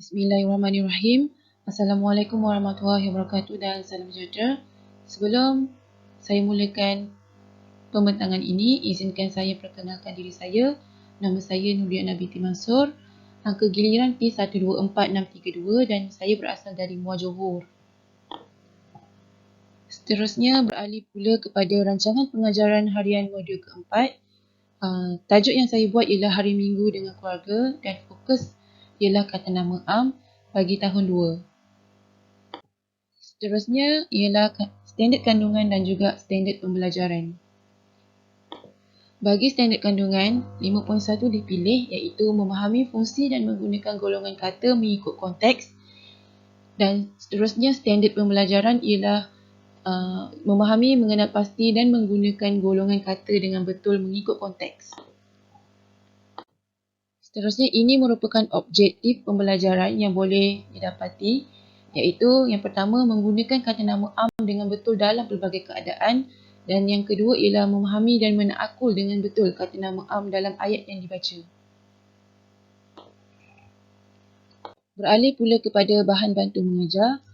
Bismillahirrahmanirrahim. Assalamualaikum warahmatullahi wabarakatuh dan salam sejahtera. Sebelum saya mulakan pembentangan ini, izinkan saya perkenalkan diri saya. Nama saya Nuriana binti Mansur. Angka giliran P124632 dan saya berasal dari Muar Johor. Seterusnya beralih pula kepada rancangan pengajaran harian modul keempat. Tajuk yang saya buat ialah Hari Minggu dengan Keluarga dan fokus ialah kata nama am bagi tahun 2. Seterusnya ialah standard kandungan dan juga standard pembelajaran. Bagi standard kandungan, 5.1 dipilih iaitu memahami fungsi dan menggunakan golongan kata mengikut konteks. Dan seterusnya standard pembelajaran ialah memahami, mengenal pasti dan menggunakan golongan kata dengan betul mengikut konteks. Seterusnya, ini merupakan objektif pembelajaran yang boleh didapati, iaitu yang pertama, menggunakan kata nama am dengan betul dalam pelbagai keadaan, dan yang kedua ialah memahami dan menakul dengan betul kata nama am dalam ayat yang dibaca. Beralih pula kepada bahan bantu mengajar.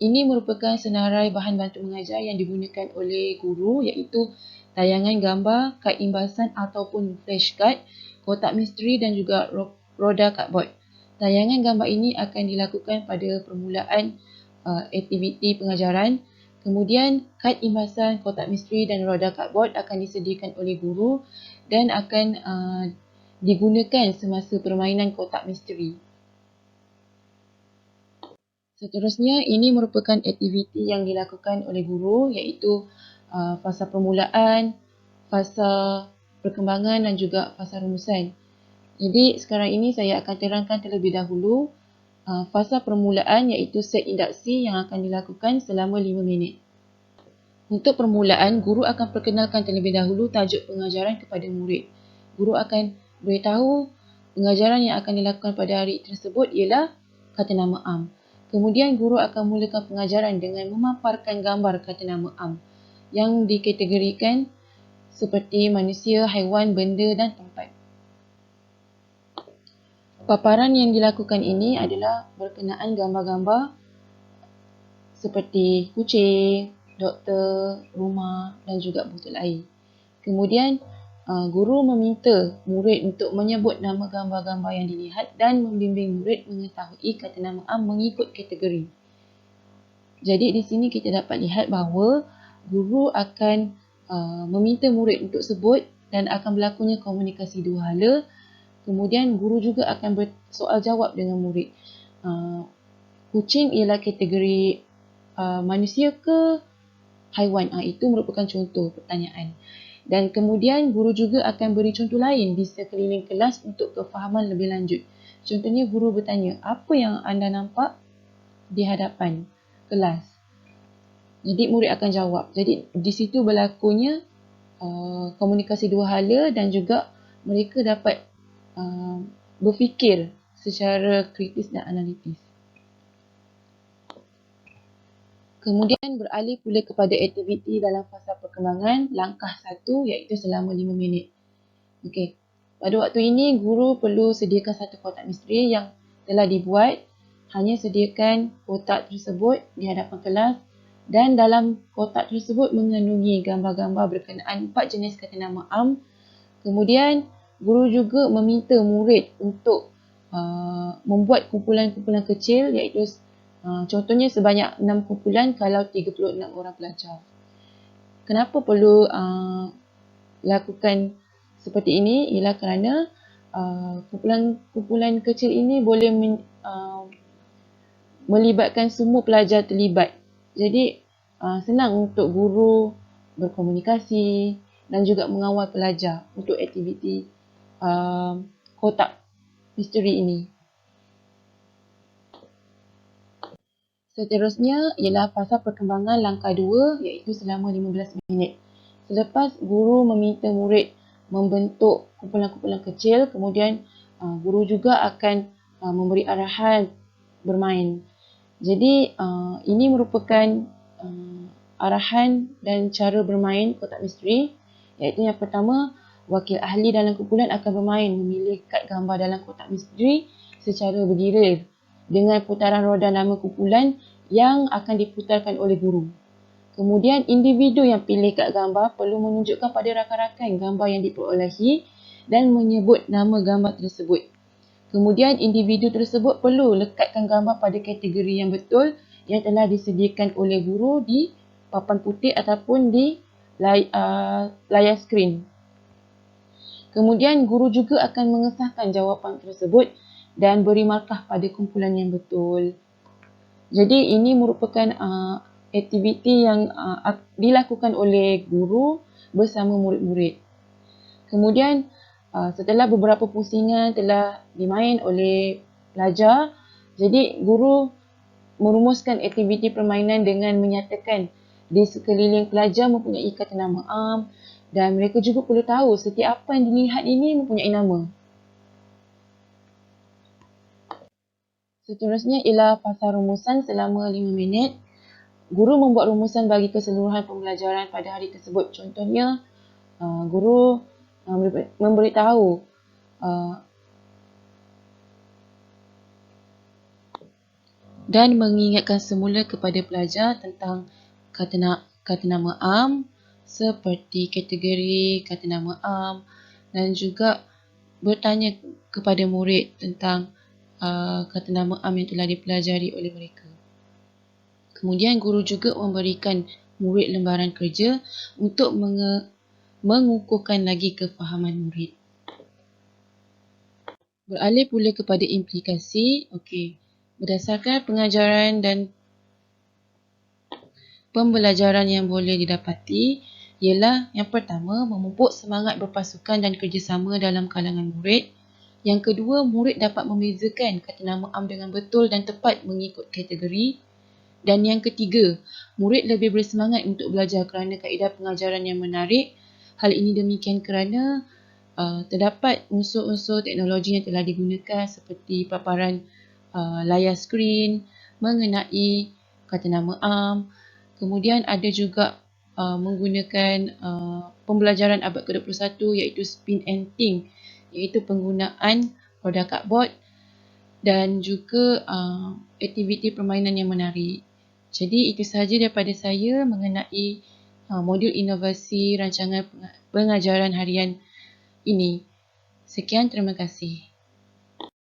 Ini merupakan senarai bahan bantu mengajar yang digunakan oleh guru, iaitu tayangan gambar, kad imbasan ataupun flashcard, kotak misteri dan juga roda cardboard. Tayangan gambar ini akan dilakukan pada permulaan aktiviti pengajaran. Kemudian kad imbasan, kotak misteri dan roda cardboard akan disediakan oleh guru dan akan digunakan semasa permainan kotak misteri. Seterusnya, ini merupakan aktiviti yang dilakukan oleh guru, iaitu fasa permulaan, fasa perkembangan dan juga fasa rumusan. Jadi sekarang ini saya akan terangkan terlebih dahulu fasa permulaan, iaitu set induksi yang akan dilakukan selama 5 minit. Untuk permulaan, guru akan perkenalkan terlebih dahulu tajuk pengajaran kepada murid. Guru akan beritahu pengajaran yang akan dilakukan pada hari tersebut ialah kata nama am. Kemudian guru akan mulakan pengajaran dengan memaparkan gambar kata nama am yang dikategorikan seperti manusia, haiwan, benda dan tempat. Paparan yang dilakukan ini adalah berkenaan gambar-gambar seperti kucing, doktor, rumah dan juga botol air. Kemudian guru meminta murid untuk menyebut nama gambar-gambar yang dilihat dan membimbing murid mengetahui kata nama am mengikut kategori. Jadi di sini kita dapat lihat bahawa guru akan meminta murid untuk sebut dan akan berlakunya komunikasi dua hala. Kemudian guru juga akan bersoal jawab dengan murid. Kucing ialah kategori manusia ke haiwan? Itu merupakan contoh pertanyaan. Dan kemudian guru juga akan beri contoh lain di sekeliling kelas untuk kefahaman lebih lanjut. Contohnya guru bertanya, apa yang anda nampak di hadapan kelas? Jadi murid akan jawab. Jadi di situ berlakunya komunikasi dua hala dan juga mereka dapat berfikir secara kritis dan analitis. Kemudian beralih pula kepada aktiviti dalam fasa perkembangan langkah 1 iaitu selama 5 minit. Okey. Pada waktu ini guru perlu sediakan satu kotak misteri yang telah dibuat. Hanya sediakan kotak tersebut di hadapan kelas dan dalam kotak tersebut mengandungi gambar-gambar berkenaan 4 jenis kata nama am. Kemudian guru juga meminta murid untuk membuat kumpulan-kumpulan kecil, iaitu contohnya sebanyak 6 kumpulan kalau 36 orang pelajar. Kenapa perlu lakukan seperti ini? Ialah kerana kumpulan-kumpulan kecil ini boleh melibatkan semua pelajar terlibat. Jadi senang untuk guru berkomunikasi dan juga mengawal pelajar untuk aktiviti kotak misteri ini. Seterusnya ialah fasa perkembangan langkah 2 iaitu selama 15 minit. Selepas guru meminta murid membentuk kumpulan-kumpulan kecil, kemudian guru juga akan memberi arahan bermain. Jadi ini merupakan arahan dan cara bermain kotak misteri, iaitu yang pertama, wakil ahli dalam kumpulan akan bermain memilih kad gambar dalam kotak misteri secara bergilir dengan putaran roda nama kumpulan yang akan diputarkan oleh guru. Kemudian individu yang pilih kad gambar perlu menunjukkan pada rakan-rakan gambar yang diperolehi dan menyebut nama gambar tersebut. Kemudian individu tersebut perlu lekatkan gambar pada kategori yang betul yang telah disediakan oleh guru di papan putih ataupun di layar skrin. Kemudian guru juga akan mengesahkan jawapan tersebut dan beri markah pada kumpulan yang betul. Jadi ini merupakan aktiviti yang dilakukan oleh guru bersama murid-murid. Kemudian setelah beberapa pusingan telah dimain oleh pelajar, jadi guru merumuskan aktiviti permainan dengan menyatakan di sekeliling pelajar mempunyai kata nama am dan mereka juga perlu tahu setiap apa yang dilihat ini mempunyai nama. Seterusnya ialah fasa rumusan selama 5 minit. Guru membuat rumusan bagi keseluruhan pembelajaran pada hari tersebut. Contohnya, guru memberitahu dan mengingatkan semula kepada pelajar tentang kata nama am seperti kategori kata nama am dan juga bertanya kepada murid tentang kata nama am yang telah dipelajari oleh mereka. Kemudian guru juga memberikan murid lembaran kerja untuk mengukuhkan lagi kefahaman murid. Beralih pula kepada implikasi. Okey. Berdasarkan pengajaran dan pembelajaran yang boleh didapati ialah yang pertama, memupuk semangat berpasukan dan kerjasama dalam kalangan murid. Yang kedua, murid dapat membezakan kata nama am dengan betul dan tepat mengikut kategori. Dan yang ketiga, murid lebih bersemangat untuk belajar kerana kaedah pengajaran yang menarik. Hal ini demikian kerana terdapat unsur-unsur teknologi yang telah digunakan seperti paparan layar skrin mengenai kata nama am. Kemudian ada juga menggunakan pembelajaran abad ke-21 iaitu spin and think, iaitu penggunaan roda cardboard dan juga aktiviti permainan yang menarik. Jadi itu sahaja daripada saya mengenai modul inovasi rancangan pengajaran harian ini. Sekian, terima kasih.